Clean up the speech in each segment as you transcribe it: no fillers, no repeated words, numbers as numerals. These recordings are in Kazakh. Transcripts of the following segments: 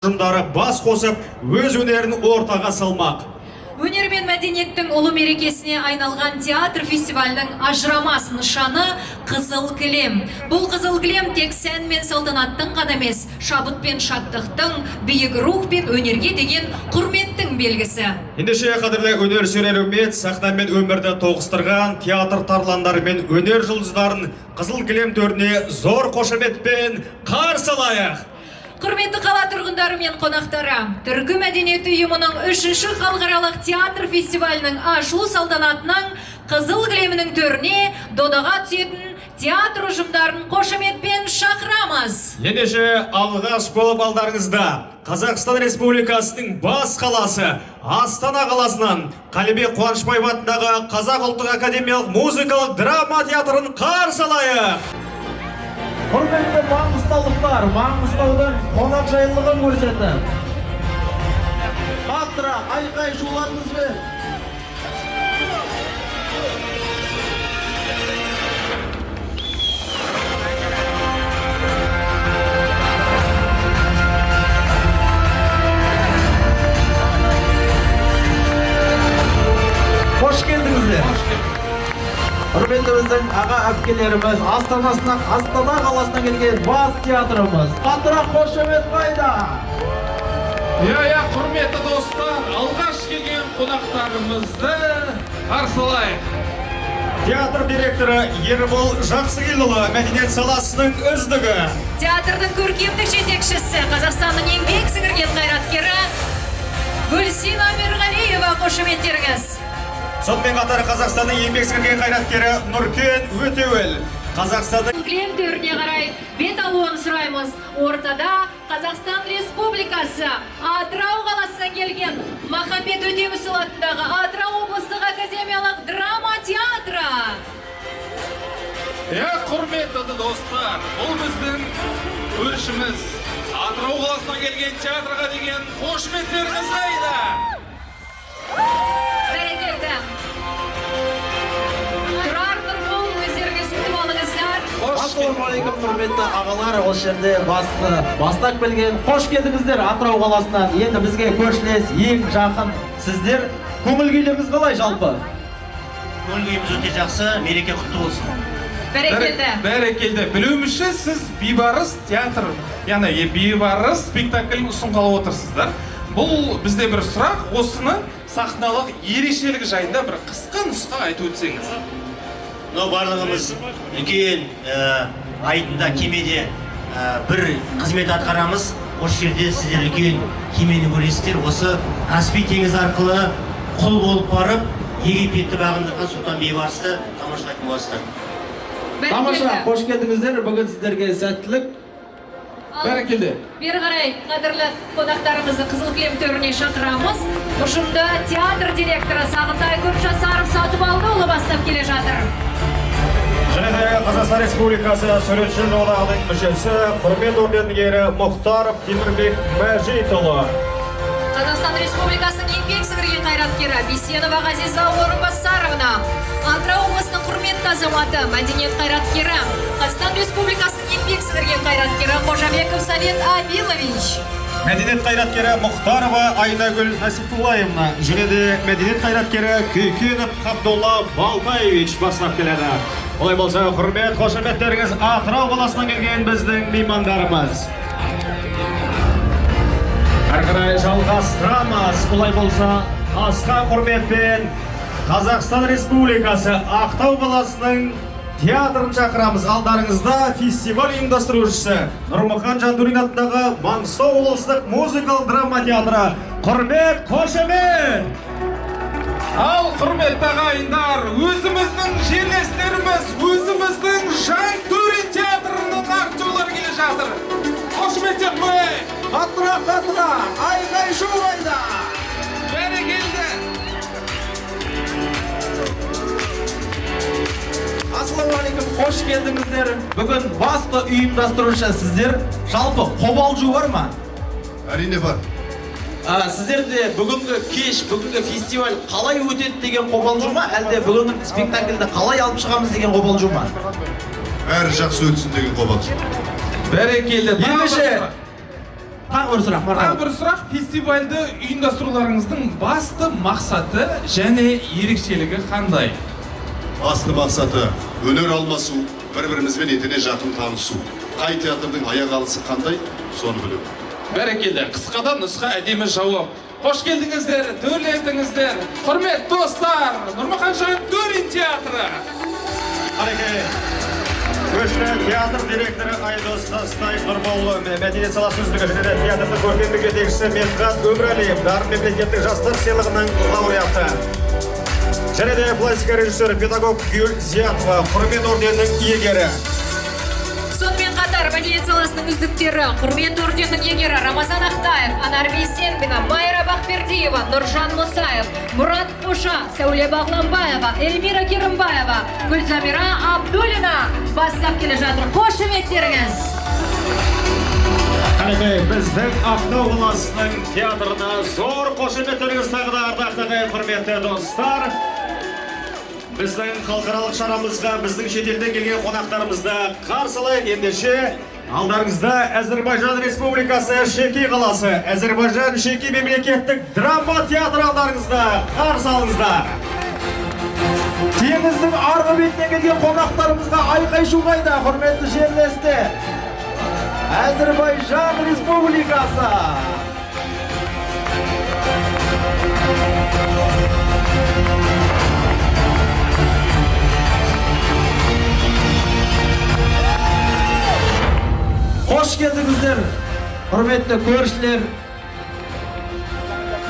ұжымдары бас қосып, өз өнерін ортаға салмақ. Өнер мен мәдениеттің ұлы мерекесіне айналған театр фестивалінің ажырамас нышаны Қызыл кілем. Бұл Қызыл кілем тек сән мен салтанаттың ғана емес, шабыт пен шаттықтың, биік рух пен өнерге деген құрметтің белгісі. Ендеше қадірлі өнер сүйер үмбет, сахна мен өмірді тоғыстырған театр тарландары мен өнер жұлдыздарын Қызыл кілем төріне зор қошеметпен қарсы алайық. Құрметті қала тұрғындары мен қонақтары, Түркі мәдениеті ұйымының 3-ші халықаралық театр фестивалінің ашылу салтанатының Қызыл кілемінің төріне додаға түсетін театр ұжымдарын қошеметпен шақырамыз. Ендеше алғаш болып алдарыңызда Қазақстан Республикасының бас қаласы Астана қаласынан Қалибек Қуанышбаев атындағы Қазақ ұлттық академиялық музыкалық драма театрын қарсы алайық. Құрметті маңғыстаулықтар, Маңғыстаудың қонақжайлылығын көрсетіп, қаттырақ айқай шуларыңызбен қош келдіңіздер. Құрметті біздің аға әпкелеріміз, Астана қаласынан келген бас театрымыз. Қаттырақ қошемет қайда? Құрметті достар, алғаш келген қонақтарымызды қарсы алайық. Театр директоры Ербол Жақсыгелдіұлы, мәдениет саласының үздігі. Театрдың көркемдік жетекшісі, Қазақстанның еңбек сіңірген қайраткері Гүлсина Мерғалиева, қошеметтеріңіз. Сонымен қатар Қазақстанның еңбек сіңірген қайраткері Нұркен Өтеуіл. Қазақстанның кілем төріне қарай бет алуын сұраймыз. Ортада Қазақстан Республикасы Атырау қаласынан келген Махамбет Өтемісұлы атындағы Атырау облыстық академиялық драма театры. Құрметті достар, бұл біздің өршіміз. Атырау қаласынан келген театрға деген қошеметтеріңіз қайда? Бәрекелді. Тұрар Нұрбол, өздеріңіз күтіп алыңыздар. Ассалаумағалейкум, құрметті ағалар, осы жерде бастап келген. Қош келдіңіздер Атырау қаласынан. Енді бізге көршілес, ең жақын сіздер. Көңіл күйлеріңіз қалай жалпы? Көңіл күйіміз өте жақсы, мереке құтты болсын. Бәрекелді. Білуімізше сіз бейбарыс театр, яғни бейбарыс спектакль ұсынғалы отырсыздар. Бұл бізде бір сұрақ, осыны сахналық ерекшелігі жайында бір қысқа нұсқа айтып өтсеңіз. Барлығымыз үлкен айдында кемеде бір қызмет атқарамыз. Осы жерде сіздер үлкен кемені көресіздер. Осы Каспий теңізі арқылы құл болып барып, Египетті бағындырған Сұлтан Бейбарысты тамашалайтын боласыздар. Тамаша, қош келдіңіздер. Бүгін сіздерге сәттілік. Бәрекелді. Бері қарай қадірлі қонақтарымызды Қызыл кілем төріне шақырамыз. Ұжымды театр директоры Сағынтай Көпжасаров Сатыбалдыұлы бастап келе жатыр. Және де Қазақстан Республикасы суретші одағының мүшесі, құрмет орденінің иегері Мұхтаров Темірбек Мәжитұлы. Қазақстан Республикасының еңбек сіңірген қайраткері Бейсенова Ғазиза Орынбасаровна, Атырау облысының құрметті азаматы, мәдениет қайраткері, Қазақстан Республикасының еңбек сіңірген қайраткері Қожабеков Совет Абилович. Мәдениет қайраткері Мұхтарова Айнагүл Насипуллаевна, және де мәдениет қайраткері Күйкенов Қабдолла Балтаевич бастап келеді. Олай болса, құрмет қошеметтеріңіз Атырау қаласынан келген біздің меймандарымыз. Әрі қарай жалғастырамыз. Олай болса, асқан құрметпен Қазақстан Республикасы Ақтау қаласының театрын шақырамыз. Алдарыңызда фестиваль ұйымдастырушысы Нұрмұхан Жандурин атындағы Маңғыстау облыстық музыкалық драма театры. Құрмет, қошемет! Ал құрметті ағайындар, өзіміздің жерлестеріміз, өзіміздің Жантөрин театрының актерлері келе жатыр. Қошеметтер қой! Қаттырақ, айқай шу қайда? Бәрекелді. Ассалаумағалейкум, қош келдіңіздер. Бүгін басты ұйымдастырушы сіздер. Жалпы қобалжу бар ма? Әрине бар. Сіздерде бүгінгі кеш, бүгінгі фестиваль қалай өтеді деген қобалжу ма? Әлде бүгінгі спектакльді қалай алып шығамыз деген қобалжу ма? Бәрі жақсы өтсін деген қобалжу. Бәрекелді. Ендеше Тағы бір сұрақ, Тағы мархабат. бір сұрақ, фестивальді ұйымдастыруларыңыздың басты мақсаты және ерекшелігі қандай? Басты мақсаты өнер алмасу, бір-бірімізбен етене жақын танысу. Қай театрдың аяқ алысы қандай, соны білу. Бәрекелді, қысқада нұсқа әдемі жауап. Қош келдіңіздер, төрлетіңіздер. Құрмет достар, Нұрмахан Шайын Төрин театры. Алеке, көшті театр директоры Айдос Тастаев Нұрмолы, мәдениет саласы үздігі және театрдың көркемдік жетекшісі Медхат Өмірәлиев, дарын мемлекеттік жастар сыйлығының лауреаты. Және де пластика режиссері педагог Гүл Зиятова, құрмет орденінің иегері. Сонымен қатар мәдениет саласының үздіктері, құрмет орденінің иегері Рамазан Ақтаев, Анар Бейсенбина, Майра Бақбердиева, Нұржан Мұсаев, Мұрат Қоша, Сәуле Бағланбаева, Эльмира Керімбаева, Гүлзамира Абдулина бастап келе жатыр. Қошеметтеріңіз. Қанекей, біздің Ақтау қаласының театрына зор қошеметтеріңіз тағы да ардақты құрметті достар. Біздің халықаралық шарамызға, біздің шетелден келген қонақтарымызды қарсылайық. Ендеше алдарыңызда Әзербайжан Республикасы Шеки қаласы, Әзербайжан Шеки мемлекеттік драма театры алдарыңызда қарсы алыңыздар. Теңіздің арғы бетінен келген қонақтарымызға айқай шу қайда, құрметті жерлестер. Әзербайжан Республикасы. Қош келдіңіздер, құрметті көршілер.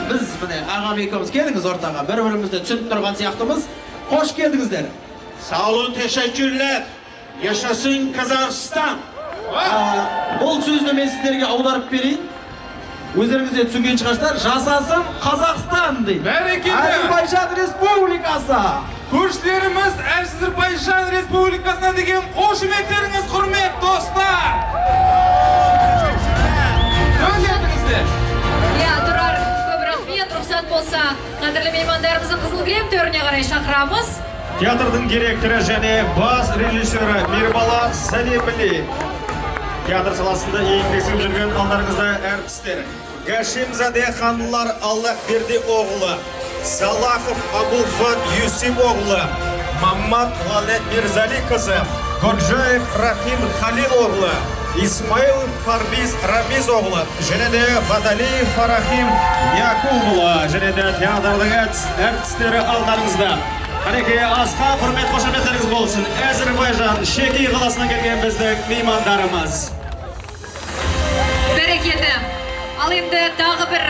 Біз міне ағам екеуміз келдіңіз ортаға, бір-бірімізді түсініп тұрған сияқтымыз. Қош келдіңіздер. Sağ olun, teşekkürler. Yaşasın Kazakistan. Бұл сөзді мен сіздерге аударып берейін. Өздеріңізде түсінген шығарсыздар, жасасын Қазақстан дейді. Бәрекелді. Әзербайжан Республикасы. Көршілеріміз Әзербайжан Республикасына деген қошеметтеріңіз, құрмет достар. Төрлетіңіздер. Я тұрар, көп рахмет, рұқсат болса, қадірлі меймандарымызды қызыл кілем төріне қарай шақырамыз. Театрдың директоры және бас режиссері Мирбала Сәлембли. Театр саласында еңбек жүрген алдарыңызда әртістер. Гашимзаде ханлар Аллахберди оғлы, Салахов Абулфат Юсип оғлы, Маммат Лалет Мирзали қызы, Годжаев Рахим Халил оғлы, Исмаил Фарбиз Рамиз оғлы, және де Фадалиев Фарахим Якубұлы, және де театрдың әртістері алдарыңызда. Қанекей, асқа құрмет қошеметтеріңіз болсын. Әзербайжан Шеки қаласынан келген біздің меймандарымыз. Бәрекелді. Ал енді тағы бір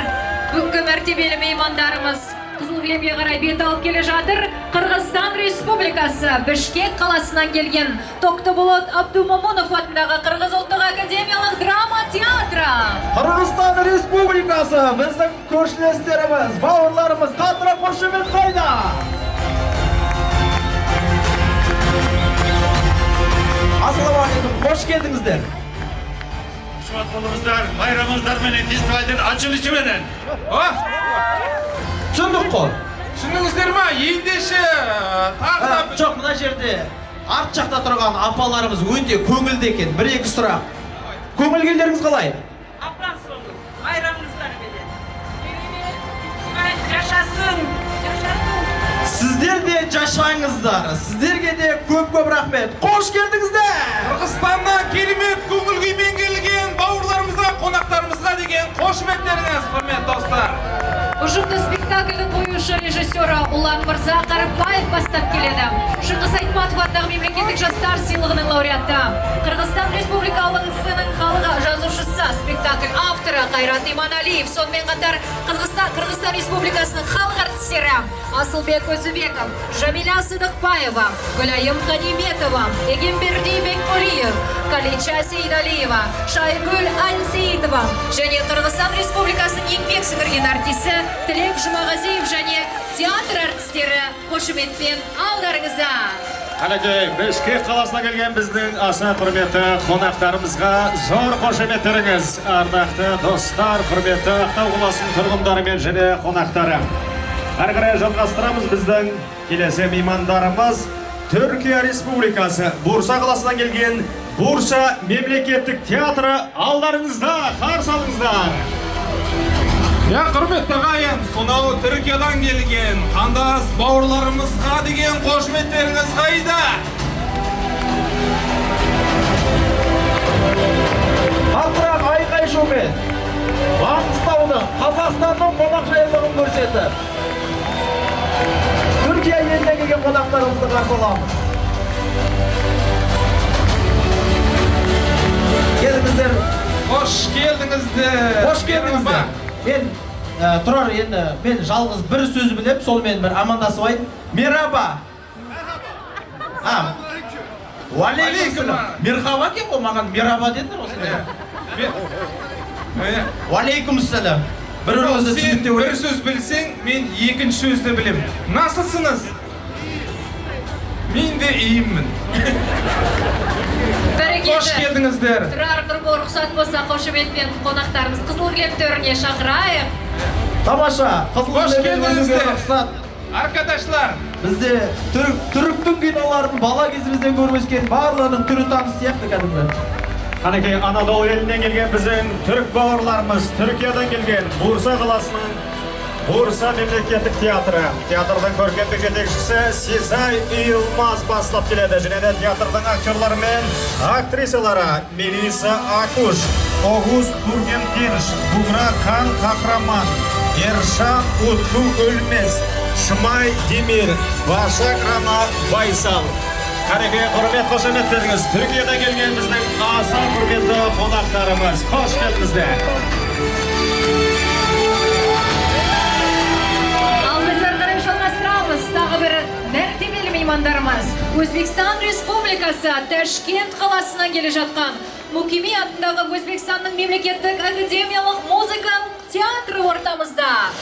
бүгінгі мәртебелі меймандарымыз қызыл кілемге қарай бет алып келе жатыр. Қырғызстан Республикасы Бішкек қаласынан келген Тоқтыболот Абдумомунов атындағы Қырғыз ұлттық академиялық драма театры. Қырғызстан Республикасы, біздің көршілестеріміз, бауырларымыз, қандыра қошемет қайда? Ассалаумағалейкум, қош келдіңіздер. Şubat kolumuzlar, bayramımızlar menen, festivalden açılışı menen. Түсіндік қой. Түсіндіңіздер ма? Ендеше тағы да Жоқ, мына жерде арт жақта тұрған апаларымыз өте көңілді екен. Бір-екі сұрақ. Көңіл күйлеріңіз қалай? Апан соңы, bayramınızlar bile. Yaşasın, yaşasın. Сіздер де жашаңыздар. Сіздерге де көп-көп рахмет. Қош келдіңіздер. Қырғызстаннан керемет көңіл күймен келген бауырларымызға, қонақтарымызға деген қошеметтеріңіз, құрмет достар. Ұжымды спектакльдің қоюшы режиссері Улан Мырза Қарыбаев бастап келеді. Шыңғыс Айтматов атындағы мемлекеттік жастар сыйлығының лауреаты. Қырғызстан Республикалығының халық жазушысы, спектакль авторы Қайрат Иманалиев. Сонымен қатар Қырғызстан Республикасының халық артистері Асылбек Өзібеков, Жамиля Сыдықбаева, Гүлайым Қаниметова, Егемберди Бекмолиев, Калича Сейдалиева, Шайгүл Альсейдова және Қырғызстан Республикасының еңбек сіңірген артисі Тілек Жұмағазиев және театр артистері қошеметпен алдарыңызда. Қанекей, Бішкек қаласына келген біздің аса құрметті қонақтарымызға зор қошеметтеріңіз. Ардақты достар, құрметті Ақтау қаласының тұрғындары мен және қонақтары. Әрі қарай жалғастырамыз біздің келесі меймандарымыз Түркия Республикасы Бурса қаласынан келген Bursa Memlekеттік Театры алдарыңызда, қарсы алыңыздар. Я құрметті ағайын, сонау Түркиядан келген қандас бауырларымызға деген қошеметтеріңіз қайда? Атырап айқай шумен Маңғыстаудың, Қазақстанның қонақжайлығын көрсетіп, Түркия еліне келген қонақтарымызды қарсы аламыз. Келдіңіздер. Қош келдіңіздер. Қош келдіңіздер. Мен тұрар енді мен жалғыз бір сөз білем, сол мен бір амандасып айтын. Мераба. Уалейкум. Мерхаба кен ғой, маған мераба дедіңдер осындай. Уалейкум сәлем. Бір-бірімізді түсінікте Бір өлем. сөз білсең, мен екінші сөзді білем. Насылсыңыз? Мен де ейіммін. Қош келдіңіздер. Тұрар Нұрбол рұқсат болса қошеметпен қонақтарымыз қызыл кілем төріне шақырайық. Тамаша. Қош келдіңіздер. Рұқсат. Arkadaşlar, Бізде түріктің киноларын бала кезімізден көріп өскен барлығының түрі таныс сияқты кәдімгі. Қанекей Анадолу елінен келген біздің түрік бауырларымыз Түркиядан келген Бурса қаласының Бурса Мемлекеттік Театры. Театрдың көркемдік жетекшісі Сезай Йылмаз бастап келеді. Және де театрдың актерлары мен актрисалары Мелиса Акуш, Огуст Тургенкинш, Бугра Хан Қахраман, Ершан Утку Өлмес, Шымай Демир, Башак Рана Байсал. Қанекей құрмет қошеметтеріңіз, Түркиядан келген біздің аса құрметті қонақтарымыз. Қош келдіңіздер. Ал біз ары қарай жалғастырамыз. Тағы бір мәртебелі меймандарымыз. Өзбекстан Республикасы Ташкент қаласынан келе жатқан Мукими атындағы Өзбекстанның мемлекеттік академиялық музыкалық театры ортамызда.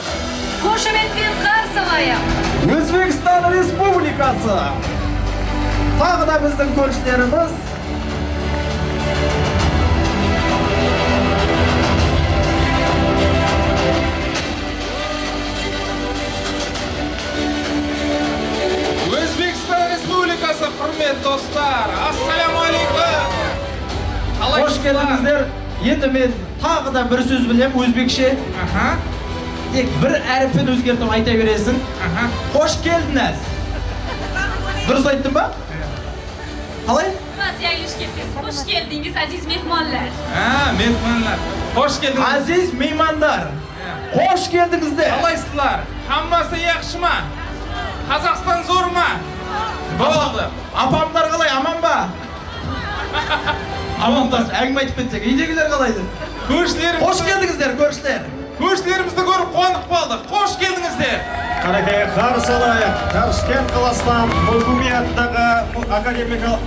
Қошеметпен қарсы алайық. Өзбекстан Республикасы. Тағы да біздің көршілеріміз. Өзбекстан Республикасы құрмет достар. Ассалямуалейкум. Қош келдіңіздер. Енді мен тағы да бір сөз білем, өзбекше. Тек бір әріпін өзгертіп айта бересің. Қош келдіңіз. Дұрыс айттым ба? Қалай? Hoş geldiniz aziz mehmonlar. Mehmanlar. Қош келдіңіз. Aziz meymanlar. Қош келдіңіздер. Қалайсыздар? Хаммасы яқшы ма? Қазақстан зор ма? Болды. Апамдар қалай, аман ба? Амандас, әңгіме айтып кетсек, үйдегілер қалайды? Көршілеріміз... Қош келдіңіздер, көршілер. Көршілерімізді көріп қуанып қалдық. Қош келдіңіздер. Қанекей қарсы алайық. Ташкент қаласынан Мукими атындағы академиялық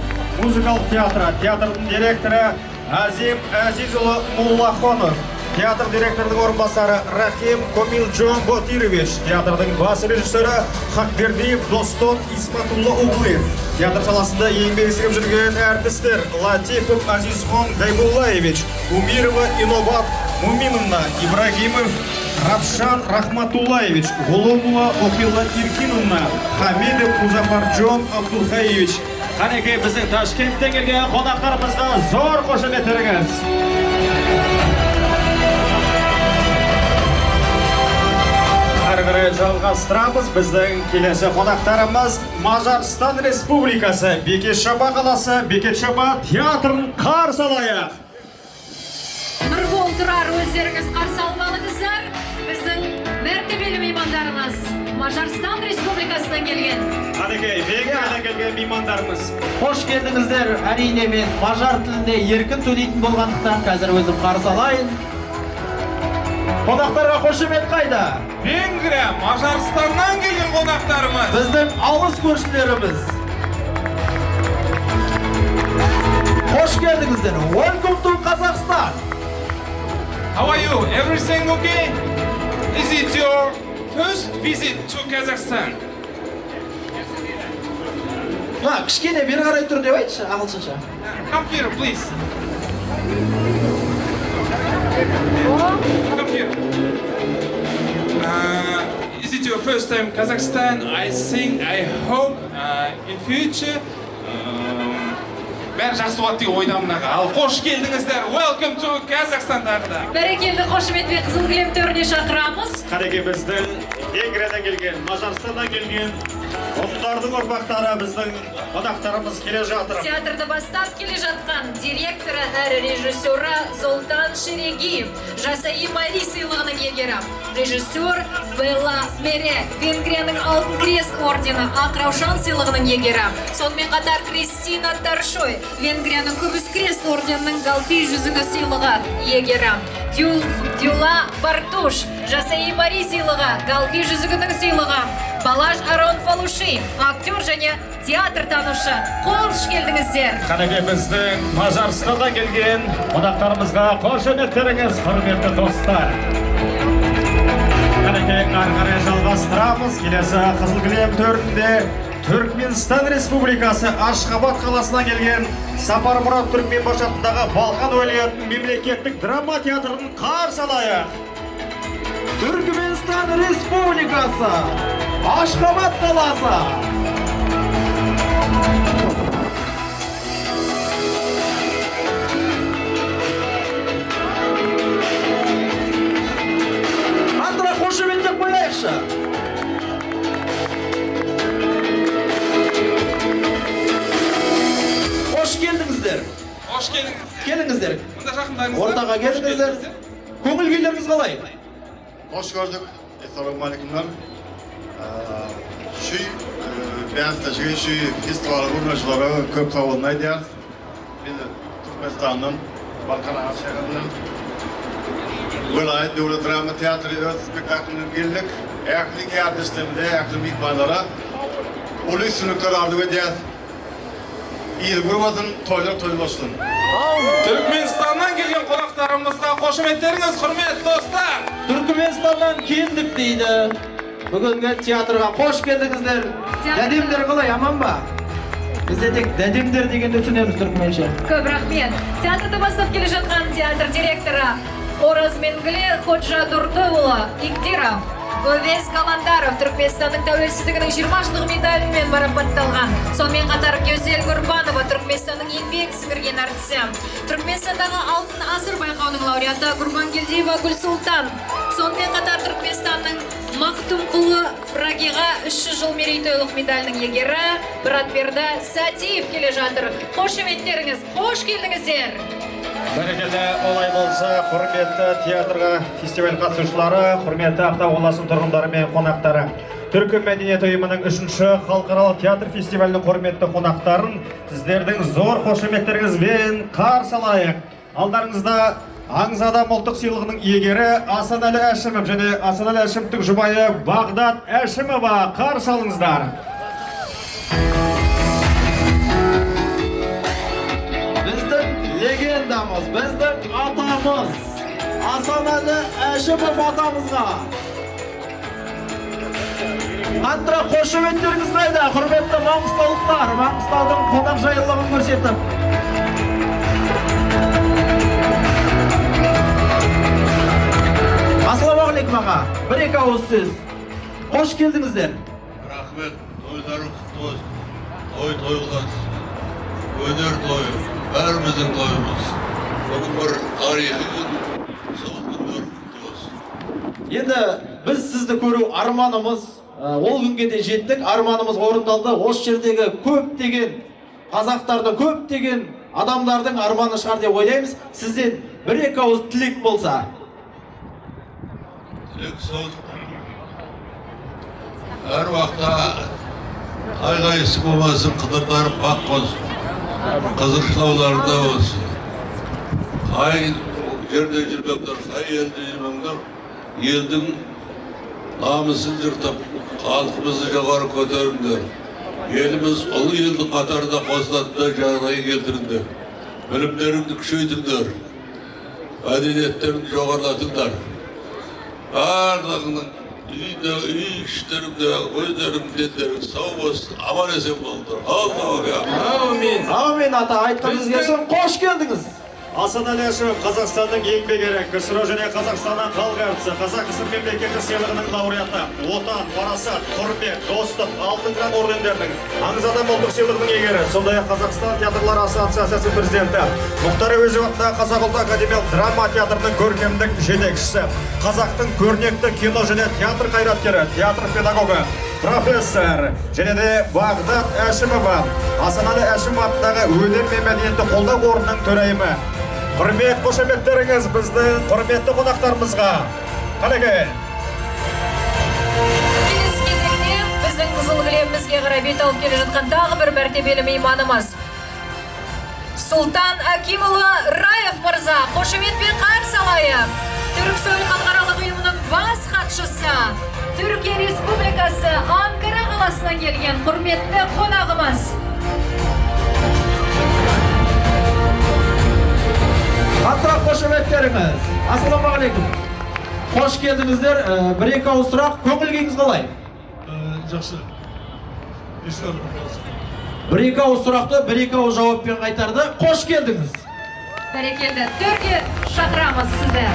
музыкалық театры. Театрдың директоры Азим Азизұлы Муллахонов. Театр директорының орынбасары Рахим Комилджон Ботирович. Театрдың бас режиссері Хакбердиев Достон Исматулла Углев. Театр саласында еңбек сіңіріп жүрген әртістер Латипов Азизхон Гайбуллаевич, Умирова Инобат Муминовна, Ибрагимов Равшан Рахматуллаевич, Голомова Окилла Иркиновна, Хамидов Музафарджон Абдулхаевич. Қанекей біздің Ташкенттен келген қонақтарымызға зор қошеметтеріңіз. Ары қарай жалғастырамыз. Біздің келесі қонақтарымыз Мажарстан Республикасы Бекет-Шаба қаласы Бекет-Шаба театрын қарсы алайық. Нұрбол Тұрар, өздеріңіз қарсы алмалыңыздар. Біздің мәртебелі меймандарымыз Мажарстан Республикасынан келген. Қанекей, Бекет'тен келген меймандарымыз. Қош келдіңіздер. Әрине мен мажар тілінде еркін сөйлейтін болғандықтан қазір өзім қарсы алайын. Қонақтарға қошемет қайда? Венгрия, Мажарстаннан келген қонақтарымыз. Біздің алыс көршілеріміз. Қош келдіңіздер. Welcome to Kazakhstan. How are you? Everything okay? Is it your first visit to Kazakhstan? Кішкене бері қарай тұр деп айтшы, ағылшынша. Come here, please. Come here. Is it your first time Kazakhstan? I hope in future бәрі жақсы болады деген ойдамын. Ал қош келдіңіздер. Welcome to Kazakhstan'дағы да. Бәрекелді қошеметпен қызыл кілем төріне шақырамыз. Қанекей біздің Венгриядан келген, Мажарстандан келген, ұлттардың ұрпақтары біздің қонақтарымыз келе жатыр. Театрды бастап келе жатқан директоры әрі режиссері Золтан Шерегиев, Жасаи Мари сыйлығының иегері. Режиссер Белла Мере, Венгрияның Алтын Крест ордені Ақ Раушан сыйлығының иегері. Сонымен қатар Кристина Таршой, Венгрияның Күміс Крест орденінің Галфи жүзігі сыйлығы иегері. Дюла Бартуш, Жасаи Мари сыйлығы, Галфи жүзігінің сыйлығы. Балаш Арон Фалуши, актер және театр танушы. Қош келдіңіздер. Қанекей біздің Мажарстандан келген қонақтарымызға қошеметтеріңіз, құрметті достар. Қанекей ары қарай жалғастырамыз. Келесі қызыл кілем төрінде Түркменстан Республикасы Ашхабад қаласынан келген Сапармұрат Түркменбаш атындағы Балқан уәлиятының мемлекеттік драма театрын қарсы алайық. Түркменстан Республикасы, Ашхабад қаласы. Андра қошеметтеп қояйықшы. Қош келдіңіздер. Қош келдіңіздер. Келіңіздер. Мұнда жақындарыңыздар. Ортаға келдіңіздер. Көңіл күйлеріңіз қалай? Hoş gördük. Esselamu aleykümler. Şu beyantaşı, şu festival kuruluşları köp kavulmaydı ya. Biz Türkmenistan'dan, Balkan Aşağı'ndan Vilayet Devlet Drama Tiyatrı öz spektaklini girdik. Eklik yardıştığımda, eklik mikbarlara ulu sınıflar ardı ve diyaz. İyi kurmadın, toylar olsun. Түркменстаннан келген қонақтарымызға қошеметтеріңіз, құрметті достар. Түркменстаннан келдік дейді. Бүгінгі театрға қош келдіңіздер. Дәдемдер қалай, аман ба? Бізде тек дәдемдер дегенді түсінеміз түркменше. Көп рахмет. Театрды бастап келе жатқан театр директоры Оразменгіле Ходжа Дуртыұлы Иктиров, Өвес Каландаров Түркменстанның тәуелсіздігінің 20 жылдығы медалімен марапатталған. Сонымен қатар Гөзел Гурбанова Түркменстанның еңбек сіңірген әртісі. Түркменстандағы алтын асыр байқауының лауреаты Гурбангелдиева Гүлсултан. Сонымен қатар Түркменстанның Мақтумқұлы Рагиға 300 жыл мерейтойлық медалінің иегері Мұратберді Сатиев келе жатыр. Қошеметтеріңіз, қош келдіңіздер. Бәрекелді, олай болса, құрметті театрға фестиваль қатысушылары, құрметті Ақтау қаласының тұрғындары мен қонақтары. Түркі мәдениет ұйымының 3-ші халықаралық театр фестивалінің құрметті қонақтарын сіздердің зор қошеметтеріңізбен қарсы алайық. Алдарыңызда Аңыз адам ұлттық сыйлығының иегері Асанәлі Әшімов және Асанәлі Әшімовтің жұбайы Бағдат Әшімова қарсы алыңыздар. Легендамыз, біздің атамыз Асанәлі Әшімов атамызға Андра қошеметтеріңіз қайда, құрметті маңғыстаулықтар, Маңғыстаудың қонақжайлылығын көрсетіп. Ассалаумағалейкум аға, бір-екі ауыз сөз. Қош келдіңіздер. Рахмет, тойлары құтты болсын. Той тойылғаныз. Өнер тойы, бәріміздің тойымыз. Бүгін бір тарихи күн, сол күндер құтты болсын. Енді біз сізді көру арманымыз, ол күнге де жеттік, арманымыз орындалды. Осы жердегі көптеген қазақтарды, көптеген адамдардың арманы шығар деп ойлаймыз. Сізден бір-екі ауыз тілек болса. Тілек сол. Әр уақытта қайғайсы болмасын, қыдырдар бақ болсын. Қызық шауларында болсын. Қай жерде жүрмеңдер, қай елде жүрмеңдер, елдің намысын жыртып, халқымызды жоғары көтеріңдер. Еліміз ұлы елдің қатарында қосылатында жағдайы келтіріңдер. Білімдеріңді күшейтіңдер. Мәдениеттеріңді жоғарылатыңдар. Барлығының үйде, үй іштерінде, өздерің дендерің сау болсын, аман есен болыңдар. Аллаху акбар. Аумин. Аумин ата, айтқаныңыз келсін, қош келдіңіз. Асан Әлешев Қазақстанның еңбек ері, КСРО және Қазақстанның халық әртісі, Қазақ КСР мемлекеттік сыйлығының лауреаты, Отан, Парасат, Құрмет, Достық, Алтын Қыран ордендерінің, Аңыз адам ұлттық сыйлығының иегері, сондай-ақ Қазақстан театрлар ассоциациясы президенті, Мұхтар Әуезов атындағы Қазақ ұлттық академиялық драма театрының көркемдік жетекшісі, Қазақтың көрнекті кино және театр қайраткері, театр педагогы, профессор және де Бағдат Әшімова, Асаналы Әшім атындағы өнер мен мәдениетті қолдау қорының төрайымы. Құрмет, қошеметтеріңіз біздің құрметті қонақтарымызға. Қалекел. Келесі кезекте біздің қызыл кілемімізге қарай бет алып келе жатқан тағы бір мәртебелі мейманымыз. Сұлтан Акимұлы Раев мырза, қошеметпен қарсы алайық. Түрксой халықаралық ұйымының бас хатшысы, Түркия Республикасы Анкара қаласынан келген құрметті қонағымыз. Қаттырақ қошеметтеріңіз. Ассалаумағалейкум. Қош келдіңіздер. Бір-екі ауыз сұрақ. Көңіл-күйіңіз қалай? Жақсы. Бір-екі ауыз сұрақты бір-екі ауыз жауаппен қайтарды. Қош келдіңіз. Бәрекелді. Төрге шақырамыз сізді.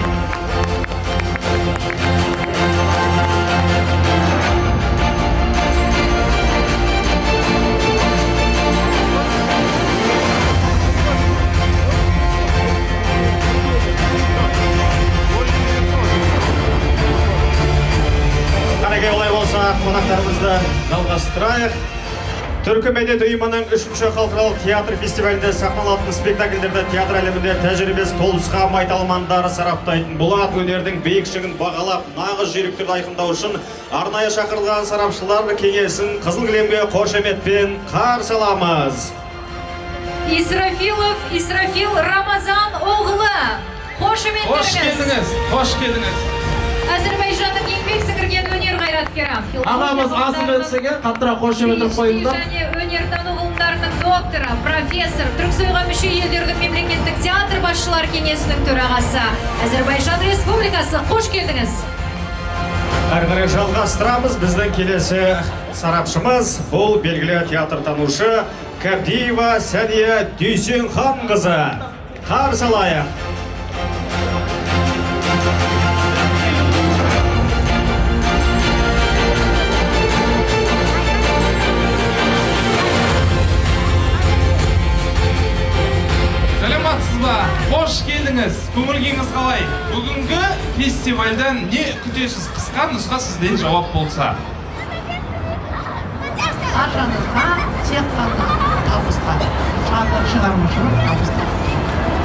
Қалекел, олай болса, қонақтарымызды жалғастырайық. Түркі мәдениет ұйымының 3-ші халықаралық театр фестивалінде сахналанатын спектакльдерді театр әлемінде тәжірибесі толысқан майталмандары сараптайтын болады. Өнердің биікшігін бағалап, нағыз жүйріктерді айқындау үшін арнайы шақырылған сарапшылар кеңесін қызыл кілемге қошеметпен қарсы аламыз. Исрафил Рамазан оғлы. Қошеметтеріңіз. Қош келдіңіз, қош келдіңіз. Әзірбайжанның еңбек сіңірген өнер қайраткері. Ағамыз асымен сізге қаттырақ қошеметін қойыңдар. және өнертану ғылымдарының докторы, профессор, Түрксойға мүше елдердің мемлекеттік театр басшылар кеңесінің төрағасы, Әзірбайжан Республикасы, қош келдіңіз. Әрі қарай жалғастырамыз. Біздің келесі сарапшымыз бұл белгілі театр танушы Кәбдиева Сәния Дүйсенханқызы. Қарсы алайық. Сәлематсыз ба? Қош келдіңіз. Көңіл-күйіңіз қалай? Бүгінгі фестивальдан не күтесіз? Қысқа нұсқа сізден жауап болса. Баршаңызға тек қана табыстар, театр шығармашылық табыстар.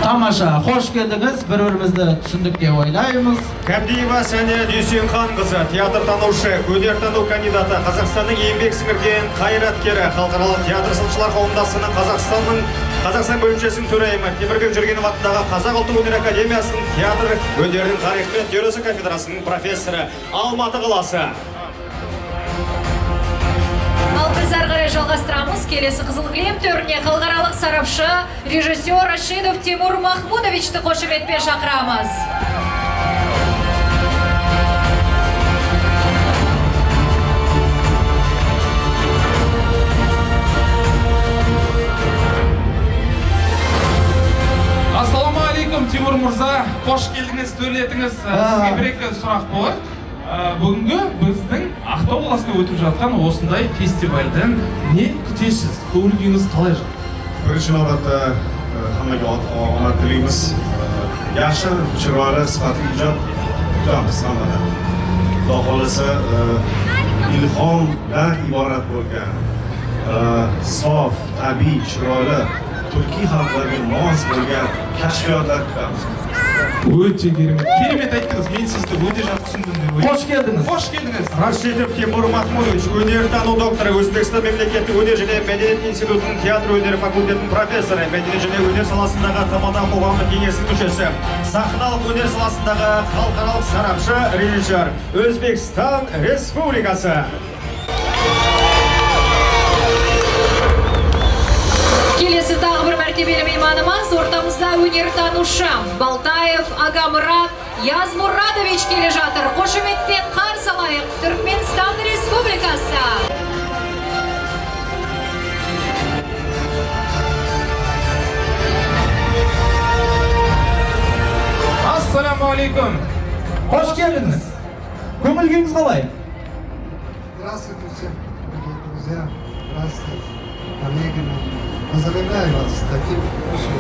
Тамаша, қош келдіңіз. Бір-бірімізді түсіндік деп ойлаймыз. Кәбдиева Сәния Дүйсенханқызы, театр танушы, өнертану кандидаты, Қазақстанның еңбек сіңірген қайраткері, халықаралық театр сыншылар қауымдастығының Қазақстан бөлімшесінің төрайымы, Темірбек Жүргенов атындағы Қазақ ұлттық өнер академиясының театр өнерінің тарихы мен теориясы кафедрасының профессоры, Алматы қаласы. Ал біз әрі қарай жалғастырамыз. Келесі қызыл кілем төріне халықаралық сарапшы, режиссер Рашидов Тимур Махмудовичті қошеметпен шақырамыз. Ассалаумағалейкум, Тимур мырза. Қош келдіңіз, төрлетіңіз. Сізге бір-екі сұрақ болады. Бүгінгі біздің Ақтау қаласында өтіп жатқан осындай фестивальдан не күтесіз? Көңіл-күйіңіз қалай жатыр? Бірінші нәубетте hammaga omad tilaymiz. Yaxshi, chiroyli, sifatli ijod kutamiz hammadan. Xudo xolasa ilhomdan iborat bo'lgan sof, tabiiy, chiroyli turkiy xalqlarga mos bo'lgan kashfiyotlar kutamiz. Өте керемет айттыңыз. Мен сізді өте жақсы түсіндім деп ойлаймын. Қош келдіңіз. Қош келдіңіз. Рашидов Тимур Махмудович, өнертану докторы, Өзбекстан мемлекеттік өнер және мәдениет институтының театр өнері факультетінің профессоры, мәдениет және өнер саласындағы ТМДА қоғамдық кеңесінің мүшесі, сахналық өнер саласындағы халықаралық сарапшы, режиссер, Өзбекстан Республикасы. Келесі тағы бір мәртебелі мейманымыз, ортамызда өнертанушы Балтаев Агамұрат Язмұрадович келе жатыр. Қошеметпен қарсы алайық. Түркменстан Республикасы. Ассаламуалейкум. Hoş geldiniz. Көңіл-күйіңіз қалай? Здравствуйте все, дорогие друзья. Здравствуйте, коллеги. Поздравляю вас с таким очень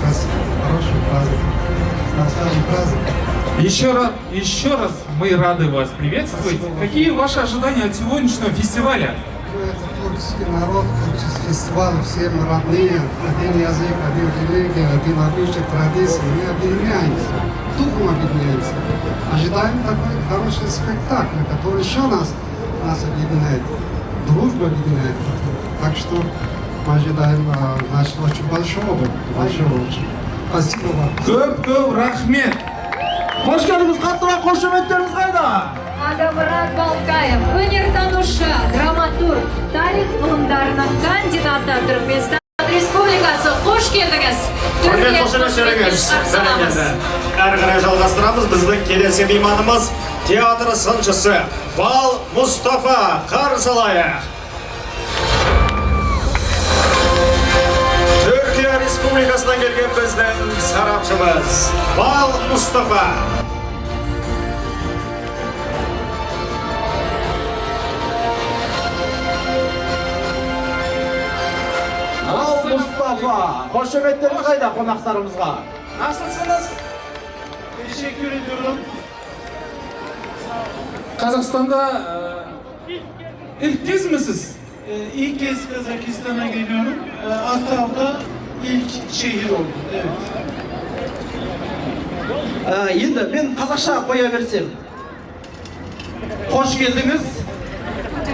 красивым, хорошим праздником. С названием праздника. Еще раз мы рады вас приветствовать. Какие ваши ожидания от сегодняшнего фестиваля? Ну, это творческий народ, творческий фестиваль, все мы родные. Один язык, один религия, один обычай, традиции. Мы объединяемся, духом объединяемся. Ожидаем такой хороший спектакль, который еще нас объединяет. Дружба объединяет. Так что мы ожидаем очень большого. Спасибо вам. Көп рахмет. Hoş geldiniz. Қаттырақ қошеметтеріңіз қайда? Адамұрат Балтаев, өнертанушы, драматург, тарих ғылымдарының кандидаты Түркменстан Республикасы. Қош келдіңіз. Құрмет қошеметтеріңіз. Әрі қарай жалғастырамыз. Біздің келесі мейманымыз театр сыншысы Бал Мұстафа. Қарсы алайық. Түркия Республикасынан келген біздің сарапшымыз Бал Мұстафа. Ал Мұстафа. Қошеметтеріңіз қайда қонақтарымызға? Nasılsınız? Teşekkür ediyorum. Kazakistan'da ilk kez misiniz? İlk kez Kazakistan'a geliyorum. Akav'da ilk şehir oldu. Evet. Енді мен қазақша қоя берсем. Қош келдіңіз.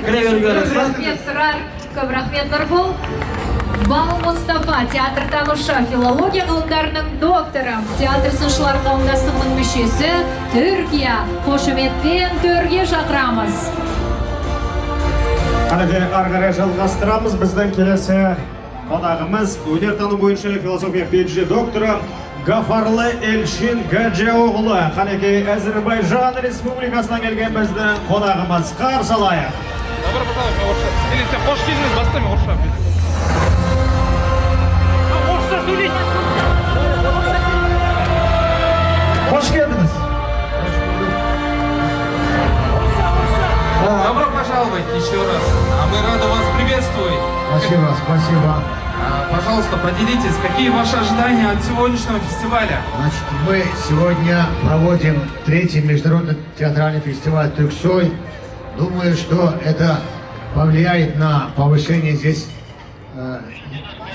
Кіре бергеніңізге. Рахмет Тұрар, көп рахмет Нұрбол. Бал Мұстафа, театртанушы, филология ғылымдарының докторы, театр сыншылар қауымдастығының мүшесі, Түркия. Қошеметпен төрге шақырамыз. Қанекей ары қарай жалғастырамыз. Біздің келесі қонағымыз өнертану бойынша философия PhD докторы Гафарлы Эльшин Гаджиоғлы. Қанекей Әзірбайжан Республикасынан келген біздің қонағымыз. Қарсы алайық. Добро пожаловать, мен орысша. Келесі, қош келдіңіз, бастаймын орысша. Hoş geldiniz. Добро пожаловать еще раз. Мы рады вас приветствовать. Спасибо. Пожалуйста, поделитесь, какие ваши ожидания от сегодняшнего фестиваля? Значит, мы сегодня проводим третий международный театральный фестиваль «Тюксой». Думаю, что это повлияет на повышение здесь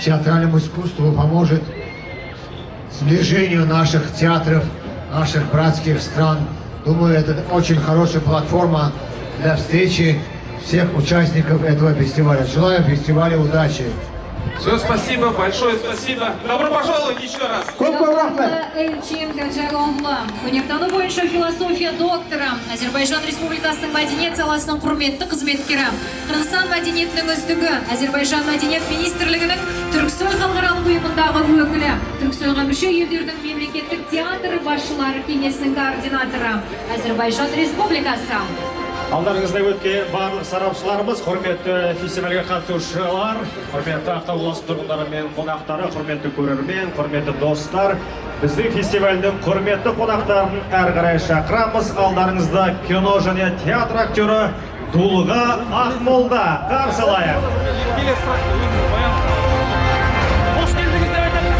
театральному искусству, поможет сближению наших театров, наших братских стран. Думаю, это очень хорошая платформа для встречи всех участников этого фестиваля. Желаю фестивалю удачи. Все, спасибо, большое спасибо. Добро пожаловать еще раз. Көп рахмет. Эльчин Гаджиоғлы, өнертану бойынша философия докторы, Әзербайжан Республикасының мәдениет саласының құрметті қызметкері, Қырғызстан мәдениетінің үздігі, Әзербайжан мәдениет министрлігінің Түрксой халықаралық ұйымындағы өкілі, Түрксойға мүше елдердің мемлекеттік театр басшылары кеңесінің координаторы, Әзербайжан Республикасы. Алдарыңызда өткен барлық сарапшыларымыз, құрметті фестивальге қатысушылар, құрметті Ақтау тұрғындары мен қонақтары, құрметті көрермен, құрметті достар, біздің фестивальдің құрметті қонақтарын әрі қарай шақырамыз. Алдарыңызда кино және театр актері Дулға Ақмолда. Қарсы алайық. Қош келдіңіз деп айтамын.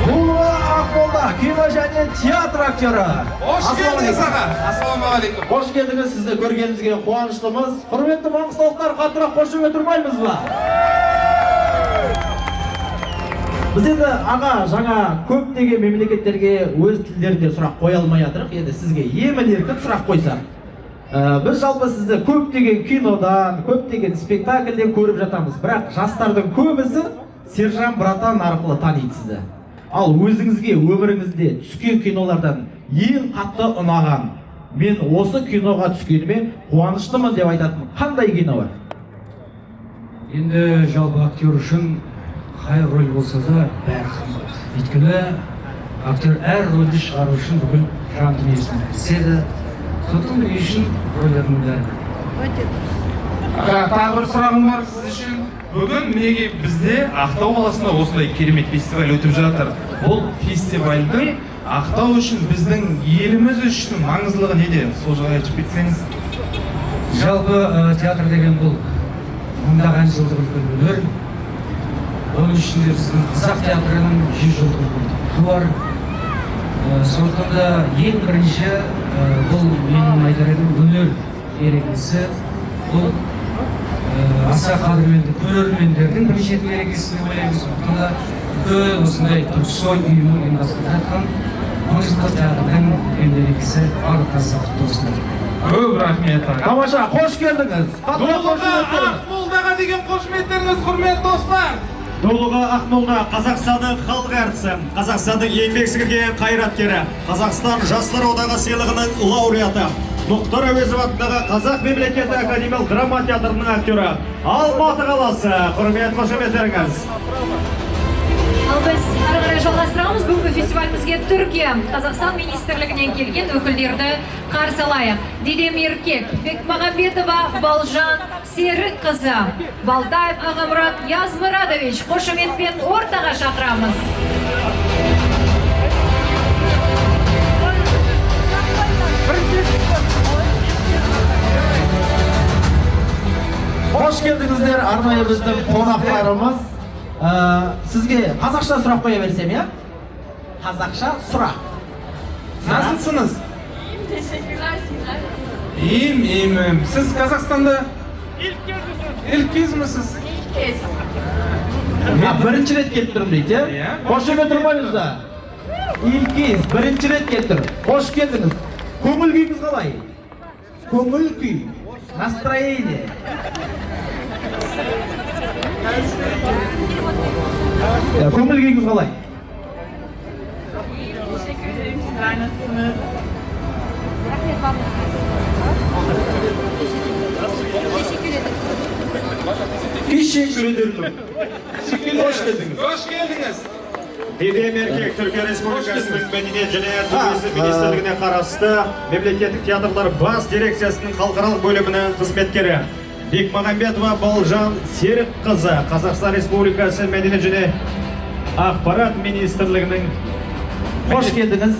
Дулға Ақмолда, кино және театр актері. Қош келдіңіз аға. Ассаламуалейкум. Қош келдіңіз, сізді көргенімізге қуаныштымыз. Құрметті маңғыстаулықтар, қаттырақ қошемет тұрмаймыз ба? Біз енді аға жаңа көптеген мемлекеттерге өз тілдерінде сұрақ қоя алмай жатырық. Енді сізге емін-еркін сұрақ қойсақ. Біз жалпы сізді көптеген кинодан, көптеген спектакльден көріп жатамыз. Бірақ жастардың көбісі Сержан Братан арқылы таниды сізді. Ал өзіңізге өміріңізде түскен кинолардан ең қатты ұнаған, мен осы киноға түскеніме қуаныштымын деп айтатын қандай кино бар? Енді жалпы актер үшін қай рөл болса да бәрі қымбат. Өйткені актер әр рөлді шығару үшін бүкіл жан дүниесін піседі. Сондықтан мен үшін рөлдердің бәрі Тағы бір сұрағым бар сіз үшін. Бүгін неге бізде Ақтау қаласында осындай керемет фестиваль өтіп жатыр? Бұл фестивальдің Ақтау үшін, біздің еліміз үшін маңыздылығы неде? Сол жайлы айтып кетсеңіз. Жалпы театр деген бұл мыңдаған жылдық үлкен өнер. Оның ішінде біздің қазақ театрының 100 жылдық үлкен бар. Сондықтан да ең бірінші бұл менің айтар едім өнер ерекесі. Бұл аса қадірменді көрермендердің бірінші рет мерекесі деп ойлаймыз. Сондықтан да үлкен осындай түрксой ұйымы ұйымдастырып жатқан маңызды театрдың үлкен мерекесі барлыққа құтты болсын. Көп рахмет. Тамаша, қош келдіңіз. Дулыға Ақмолдаға деген қошеметтеріңіз, құрметті достар. Дулыға Ақмолда Қазақстанның халық әртісі, Қазақстанның еңбек сіңірген қайраткері, Қазақстан Жастар одағы сыйлығының лауреаты, Мұхтар Әуезов атындағы Қазақ мемлекеттік академиялық драма театрының актері, Алматы қаласы. Құрмет қошеметтеріңіз. Ал біз ары қарай жалғастырамыз. Бүгінгі фестивалімізге Түркия, Қазақстан министрлігінен келген өкілдерді қарсы алайық. Дидем Еркек, Бекмағамбетова Балжан Серікқызы, Балтаев Ағамұрат Язмұрадович қошеметпен ортаға шақырамыз. Қош келдіңіздер, арнайы біздің қонақтарымыз. Сізге қазақша сұрақ қоя берсем, я? Қазақша сұрақ. Nasılsınız? Teşekkürler sizler. İyiyim. Siz Kazakistan'da ilk kez misiniz? İlk kez. Birinchi rет kelib turdim deydi, ya? Qo'shib o'tirmaymiz da. Ilkiz, birinchi rет kelib turdim. Xo'sh keldingiz. Ko'ngil kuyingiz qalay? Ko'ngil kuy, настроение. Ko'ngil kuyingiz qalay? Teşekkür ederim. Sizler nasılsınız? Teşekkür ederim. Hoş geldiniz. Hoş geldiniz. Дидем Еркек Түркия Республикасының мәдениет және туризм министрлігіне қарасты мемлекеттік театрлар бас дирекциясының халықаралық бөлімінің қызметкері Бекмағамбетова Балжан Серікқызы, Қазақстан Республикасы мәдениет және ақпарат министрлігінің. Қош келдіңіз.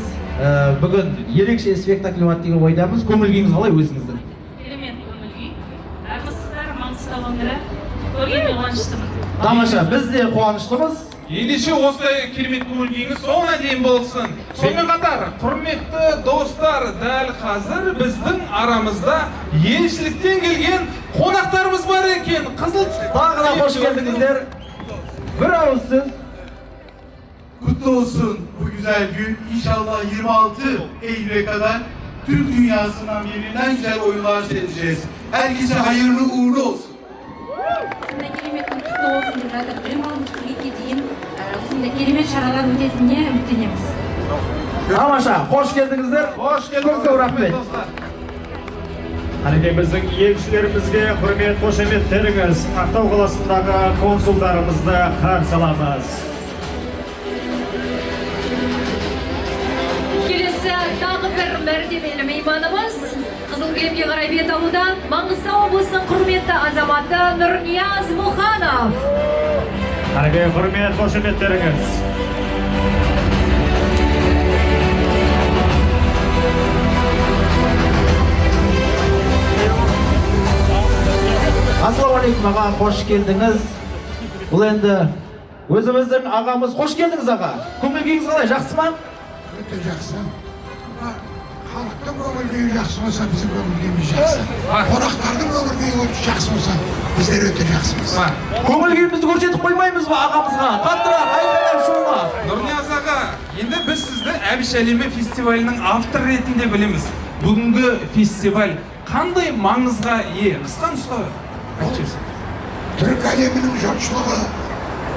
Бүгін ерекше спектакль болады деген ойдамыз. Көңіл күйіңіз қалай өзіңіздің? Керемет көңіл күй. Армысыздар, Маңғыстау өңірі. Көргеніме қуаныштымын. Тамаша, біз де қуаныштымыз. Ендеше осылай керемет көңіл күйіңіз соңына дейін болсын. Сонымен қатар, құрметті достар, дәл қазір біздің арамызда елшіліктен келген қонақтарымыз бар екен. Қызыл Тағы да қош келдіңіздер. Bir ağız söz. Kutlu olsun bu güzel gün. İnşallah 26 Eylül'e kadar Türk dünyasından birbirinden güzel oyunlar seyredeceğiz. Herkese hayırlı uğurlu olsun. Осындай керемет күн құтты болсын деп жатыр. Білім алғыш күнге дейін осындай керемет шаралар өтетініне үміттенеміз. Тамаша, қош келдіңіздер. Hoş geldiniz. Көп рахмет. Әнеке біздің елшілерімізге құрмет қошеметтеріңіз, Ақтау қаласындағы консулдарымызды қарсы аламыз. Келесі тағы бір мәртебелі мейманымыз Қызыл кілемге қарай бет алуда Маңғыстау облысының құрметті азаматы Нұрнияз Мұханов. Әнеке құрмет қошеметтеріңіз. Ассалаумағалейкум аға, қош келдіңіз. Бұл енді өзіміздің ағамыз. Қош келдіңіз аға. Көңіл күйіңіз қалай, жақсы ма? Öte жақсы. Халықтың көңіл күйі жақсы болса, bizim көңіл күйіміз жақсы. Қонақтардың көңіл күйі жақсы болса, біздер өте жақсымыз. Көңіл күйімізді көрсетіп қоймаймыз ба ағамызға? Қаттырақ, айқайлап шуға. Нұрнияз аға, енді біз сізді Әбіш Әлемі фестивалінің автор ретінде білеміз. Бүгінгі фестиваль қандай маңызға ие? Қысқа нұсқа айтыңыз. Türk әлемінің жұртшылығы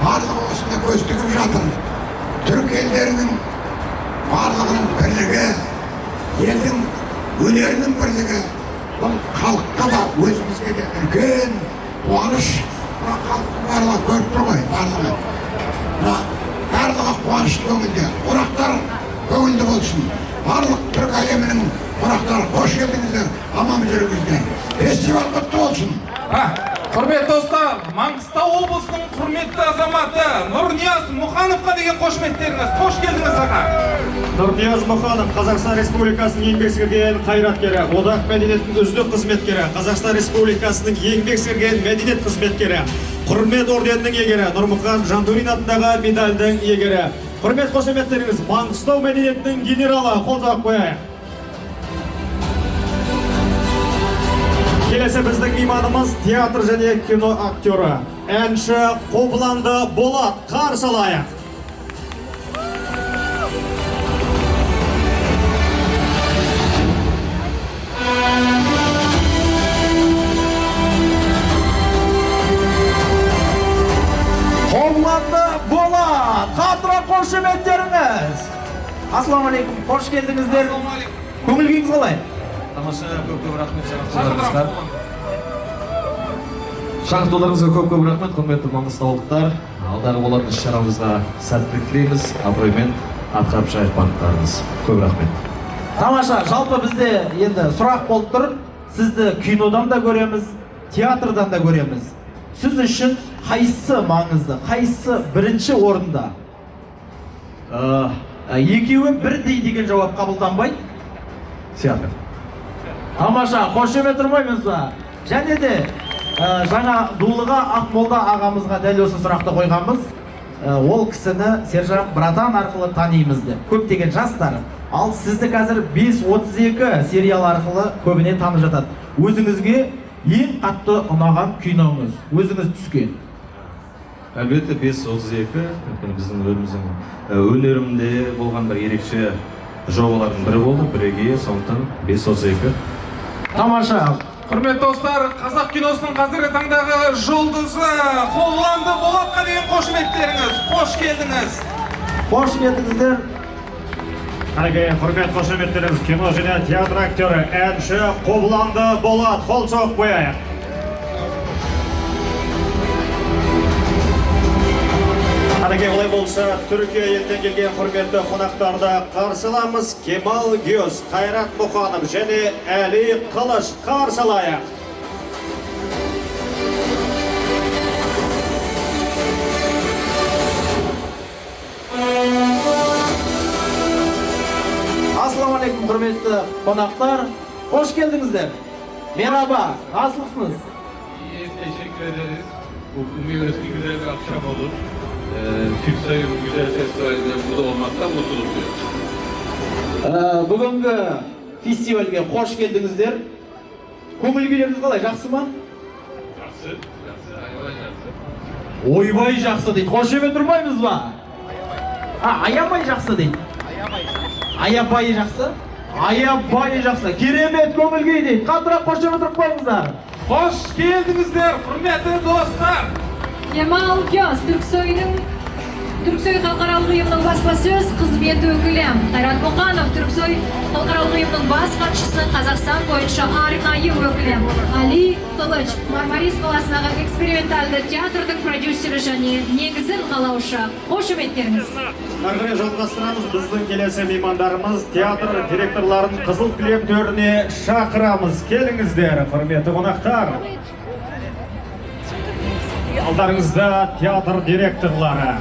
барлығы осында көз тігіп жатыр. Түрік елдерінің барлығының бірлігі, елдің өнерінің бірлігі, бұл халыққа да өзімізге де үлкен қуаныш. Халықтың барлығы көріп тұр ғой, барлығы. Барлығы қуанышты көңілде, қонақтар көңілді болсын. Барлық түрік әлемінің қонақтары қош келдіңіздер, аман жүріңіздер. Фестиваль құтты болсын. Нұрнияз Мұхановқа деген қошеметтеріңіз. Қош келдіңіз аға. Нұрнияз Мұханов, Қазақстан Республикасының еңбек сіңірген қайраткері, одақ мәдениетінің үздік қызметкері, Қазақстан Республикасының еңбек сіңірген мәдениет қызметкері, құрмет орденінің иегері, Нұрмұхан Жандурин атындағы медальдің иегері. Құрмет қошеметтеріңіз, Маңғыстау мәдениетінің генералы, қол соғып қояйық. Келесі біздің мейманымыз театр және кино актері, әнші Қобыланды Болат, қарсы алайық. Қобыланды Болат, қатыра қошеметтеріңіз. Ассалаумағалейкум, қош келдіңіздер. Көңіл күйіңіз қалай? Тамаша, көп рахмет шақыртуларыңызға. Шақыртуларыңызға көп рахмет, құрметті маңғыстаулықтар. Алдағы болатын іс-шарамызға сәттілік тілейміз, абыроймен атқарып жайықпақтарыңыз. Көп рахмет. Тамаша, жалпы бізде енді сұрақ болып тұр. Сізді кинодан да көреміз, театрдан да көреміз. Сіз үшін қайсысы маңызды, қайсысы бірінші орында? Екеуі бірдей деген жауап қабылданбайды. Театр. Тамаша, қошемет тұрмаймыз ба? Және де жаңа дулыға Ақмолда ағамызға дәл осы сұрақты қойғанбыз. Ол кісіні Сержан Братан арқылы танимыз деп. Көптеген жастар. Ал сізді қазір 532 сериал арқылы көбіне танып жатады. Өзіңізге ең қатты ұнаған киноңыз, өзіңіз түскен? Әлбетте 532, біздің өнерімде болған бір ерекше жобалардың бірі болды, бірегей, сондықтан 532. Тамаша. Құрметті достар, қазақ киносының қазіргі таңдағы жұлдызы Қобыланды Болатқа деген қошеметтеріңіз. Қош келдіңіз. Қош келдіңіздер. Әнеге құрмет қошеметтеріңіз, кино және театр актері, әнші Қобыланды Болат, қол соғып қояйық. Әнеге олай болса, Түркия елден келген құрметті қонақтарды қарсы аламыз. Кемал Гөз, Қайрат Мұханов және Әли Қылыш, қарсы алайық. Ассалаумағалейкум, құрметті қонақтар. Қош келдіңіздер. Merhaba, nasılsınız? İyi, teşekkür ederiz. Üniversite güzel bir akşam olur. Türk Sayın Güzel Festivali'nde burada olmaktan mutluluk duyuyorum. Бүгінгі фестивальге қош келдіңіздер. Көңіл күйлеріңіз қалай, жақсы ма? Жақсы, аябай жақсы. Ойбай жақсы дейді. Қошемет тұрмаймыз ба? Аябай жақсы дейді. Аябай жақсы? Аябай жақсы. Керемет көңіл күй дейді. Қаттырақ қошемет тұрмаймыздар. Қош келдіңіздер, құрметті достар. Кемал Гөз, Түрксой халықаралық ұйымының баспасөз қызметі өкілі. Қайрат Мұханов, Түрксой халықаралық ұйымының бас хатшысы, Қазақстан бойынша арнайы өкілі. Әли Қылыш, Мармарис қаласындағы эксперименталды театрдың продюсері және негізін қалаушы. Қошеметтеріңіз. Әрі жалғастырамыз, біздің келесі меймандарымыз театр директорларын қызыл кілем төріне шақырамыз. Келіңіздер, құрметті қонақтар. Алдарыңызда театр директорлары.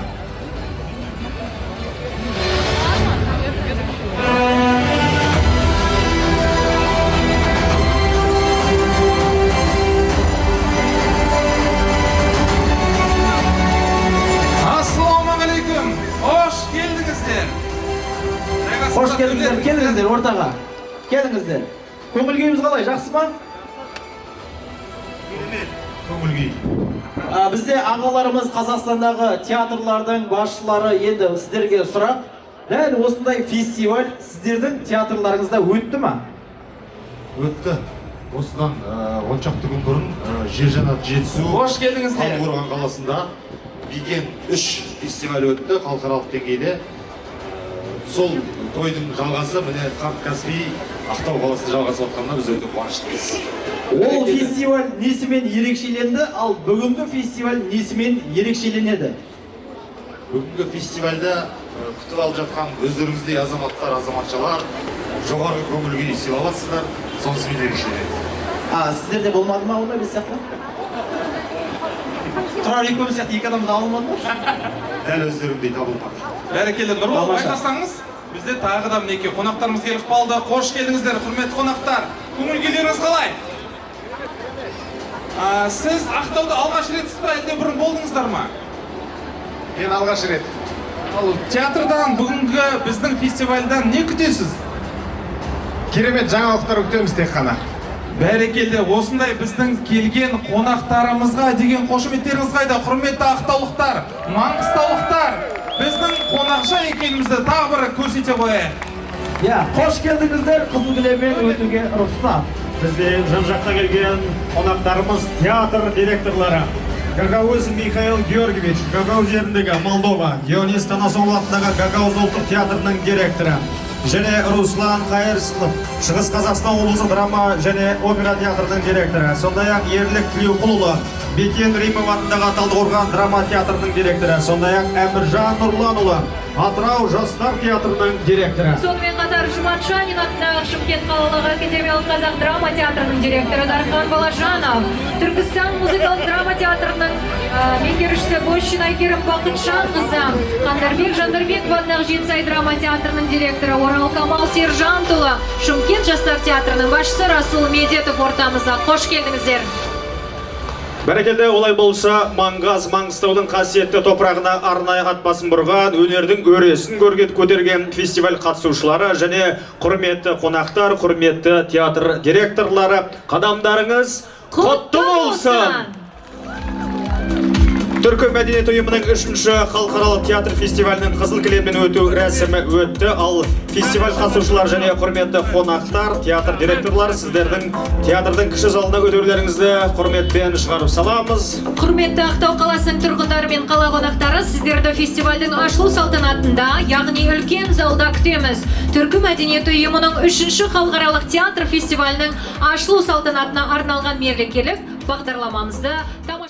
Ассалаумағалейкум, қош келдіңіздер. Қош келдіңіздер, келдіңіздер ортаға. Келдіңіздер. Көңіл күйіміз қалай, жақсы ма? Көңіл күй. Бізде ағаларымыз Қазақстандағы театрлардың басшылары енді сіздерге сұрақ. Дәл осындай фестиваль сіздердің театрларыңызда өтті ма? Өтті. Осыдан 10 шақты күн бұрын Жержанат Жетісу Қош келдіңіздер. Талдықорған қаласында Биген 3 фестиваль өтті халықаралық деңгейде. Сол тойдың жалғасы міне Каспий Ақтау қаласында жалғасып жатқанына біз өте қуаныштымыз. Ол фестиваль несімен ерекшеленді, ал бүгінгі фестиваль несімен ерекшеленеді? Бүгінгі фестивальда күтіп алып жатқан өздеріңіздей азаматтар, азаматшалар жоғарғы көңіл күй сыйлаватсыздар, сонысымен ерекшеленеді. Сіздерде болмады ма ондай біз сияқты? тұрар екеуміз сияқты екі адамды алмадыңыз. Дәл өздеріңдей табылмақ. Бәрекелді, Нұрбол, байқасаңыз, бізде тағы да мінекей қонақтарымыз келіп қалды. Қош келдіңіздер, құрметті қонақтар. Көңіл күйлеріңіз қалай? Сіз Ақтауда алғаш ретсіз бе, әлде бұрын болдыңыздар ма? Мен алғаш рет. Ал театрдан, бүгінгі біздің фестивальдан не күтесіз? Керемет жаңалықтар күтеміз тек қана. Бәрекелді, осындай біздің келген қонақтарымызға деген қошеметтеріңіз қайда, құрметті ақтаулықтар, маңғыстаулықтар, біздің қонақжай екенімізді тағы бір көрсете қояйық. Қош келдіңіздер, қызыл кілеммен өтуге рұқсат. Бізде жан-жақта келген қонақтарымыз театр директорлары. Гагаузов Михаил Георгиевич, Гагаузов жеріндегі Молдова, Дионис Танасоғлы атындағы Гагаузов ұлттық театрының директоры. Және Руслан Қайырсынов, Шығыс Қазақстан облысы драма және опера театрының директоры. Сондай-ақ Ерлік Тілеуқұлұлы, Бекен Римов атындағы Талдықорған драма театрының директоры. Сондай-ақ Әміржан Нұрланұлы, Атырау жастар театрының директоры. Сонымен қатар Жұмат Шанин атындағы Шымкент қалалық академиялық қазақ драма театрының директоры Дархан Балажанов, Түркістан музыкалық драма театрының меңгерушісі Бощин Айкерім Бақытжанқызы, Қандарбек Жандарбеков атындағы Жетісай драма театрының директоры Орал Камал Сержантұлы, Шымкент жастар театрының басшысы Расул Медетов ортамызда. Қош келдіңіздер. Бәрекелді, олай болса, Маңғаз Маңғыстаудың қасиетті топырағына арнайы ат басын бұрған, өнердің өресін көтерген фестиваль қатысушылары және құрметті қонақтар, құрметті театр директорлары, қадамдарыңыз құтты болсын! Түркі мәдениет ұйымының 3-ші халықаралық театр фестивалінің қызыл кілеммен өту рәсімі өтті. Ал фестиваль қатысушылар және құрметті қонақтар, театр директорлары сіздердің театрдың кіші залына өтулеріңізді құрметпен шығарып саламыз. Құрметті Ақтау қаласының тұрғындары мен қала қонақтары, сіздерді фестивальдің ашылу салтанатында, яғни үлкен залда күтеміз. Түркі мәдениет ұйымының 3-ші халықаралық театр фестивалінің ашылу салтанатына арналған мерекелік бағдарламамызды тамаша